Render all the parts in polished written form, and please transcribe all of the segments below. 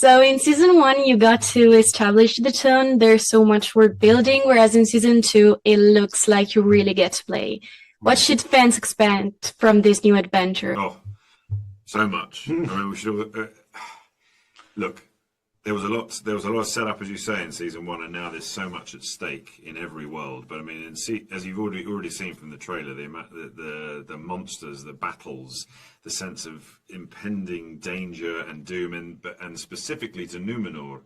So in season one, you got to establish the tone. There's so much world building, whereas in season two, it looks like you really get to play. What should fans expect from this new adventure? Oh, so much. I mean, we should look. There was a lot of setup, as you say, in season one, and now there's so much at stake in every world. But I mean, as you've already seen from the trailer, the monsters, the battles, the sense of impending danger and doom, and specifically to Numenor,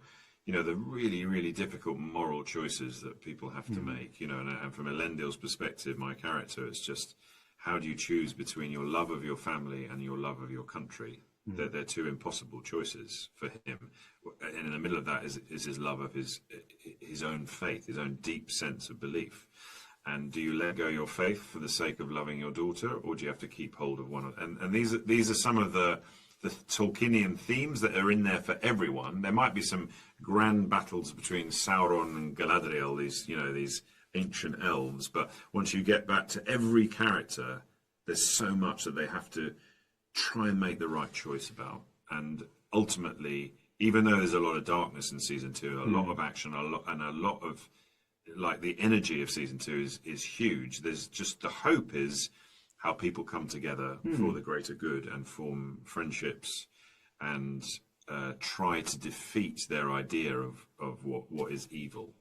you know, the really difficult moral choices that people have to make. You know, and from Elendil's perspective, my character, it's just how do you choose between your love of your family and your love of your country? They're two impossible choices for him, and in the middle of that is his love of his own faith, his own deep sense of belief. And do you let go your faith for the sake of loving your daughter, or do you have to keep hold of one? And these are some of the Tolkienian themes that are in there for everyone. There might be some grand battles between Sauron and Galadriel, these ancient elves, but once you get back to every character, there's so much that they have to try and make the right choice about. And ultimately, even though there's a lot of darkness in season two, a lot of action, a lot of, like, the energy of season two is huge. There's just, the hope is how people come together for the greater good and form friendships and try to defeat their idea of what is evil.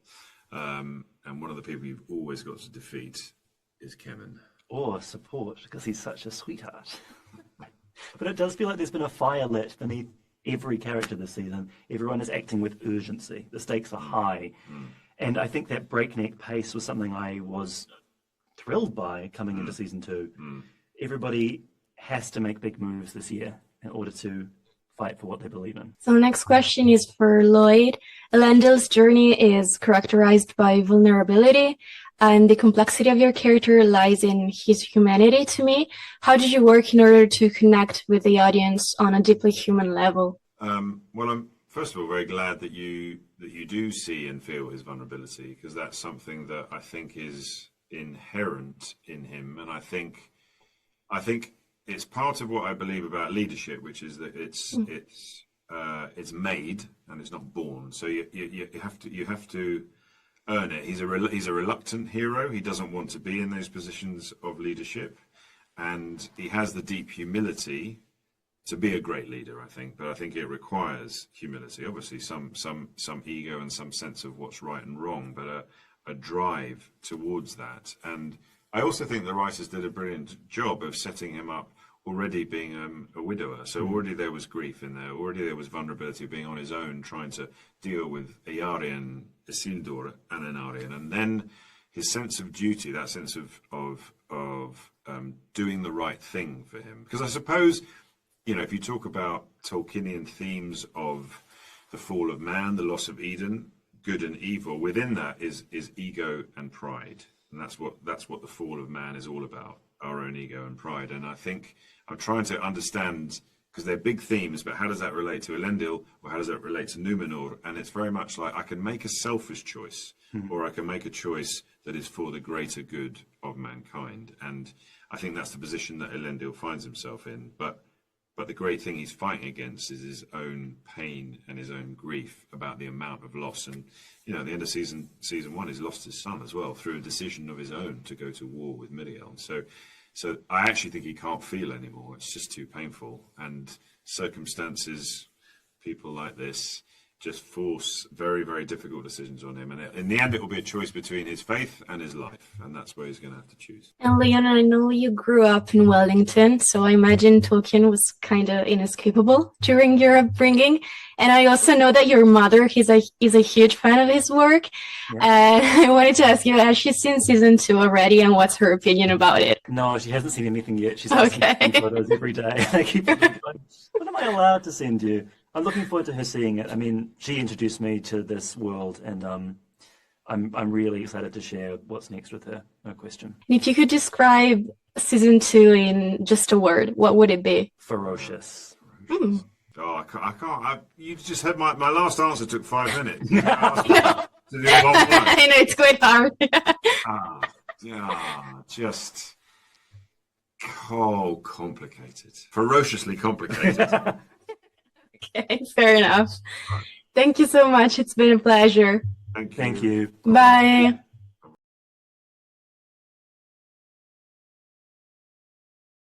And one of the people you've always got to defeat is Kemen. Or support, because he's such a sweetheart. But it does feel like there's been a fire lit beneath every character this season. Everyone is acting with urgency. The stakes are high. And I think that breakneck pace was something I was thrilled by coming into season two. Everybody has to make big moves this year in order to fight for what they believe in. So next question is for Lloyd. Elendil's journey is characterized by vulnerability, and the complexity of your character lies in his humanity to me. How did you work in order to connect with the audience on a deeply human level? Well, I'm first of all very glad that you do see and feel his vulnerability, because that's something that I think is inherent in him. And I think it's part of what I believe about leadership, which is that it's made and it's not born. So you have to earn it. He's a reluctant hero. He doesn't want to be in those positions of leadership, and he has the deep humility to be a great leader, I think. But I think it requires humility. Obviously, some ego and some sense of what's right and wrong, but a drive towards that. And I also think the writers did a brilliant job of setting him up already being a widower. So already there was grief in there. Already there was vulnerability of being on his own, trying to deal with Eärien, Isildur, and Anarion. And then his sense of duty, that sense of doing the right thing for him. Because I suppose, you know, if you talk about Tolkienian themes of the fall of man, the loss of Eden, good and evil, within that is ego and pride. And that's what the fall of man is all about, our own ego and pride. And I think I'm trying to understand, because they're big themes, but how does that relate to Elendil, or how does that relate to Numenor? And it's very much like I can make a selfish choice, or I can make a choice that is for the greater good of mankind. And I think that's the position that Elendil finds himself in. But the great thing he's fighting against is his own pain and his own grief about the amount of loss. And, you know, at the end of season one, he's lost his son as well through a decision of his own to go to war with Miriel. So I actually think he can't feel anymore. It's just too painful. And circumstances, people like this, just force very, very difficult decisions on him. And in the end, it will be a choice between his faith and his life. And that's where he's going to have to choose. And Leon, I know you grew up in Wellington, so I imagine Tolkien was kind of inescapable during your upbringing. And I also know that your mother is a huge fan of his work. Yeah. And I wanted to ask you, has she seen season 2 already, and what's her opinion about it? No, she hasn't seen anything yet. She's asking photos every day. I keep going, what am I allowed to send you? I'm looking forward to her seeing it. I mean, she introduced me to this world, and I'm really excited to share what's next with her. No question. If you could describe season 2 in just a word, what would it be? Ferocious. Mm. Oh, I can't. You just had my last answer took 5 minutes. No. To do a long one. I know, it's quite hard. Just complicated. Ferociously complicated. Okay, fair enough. Thank you so much. It's been a pleasure. Thank you. Thank you. Bye.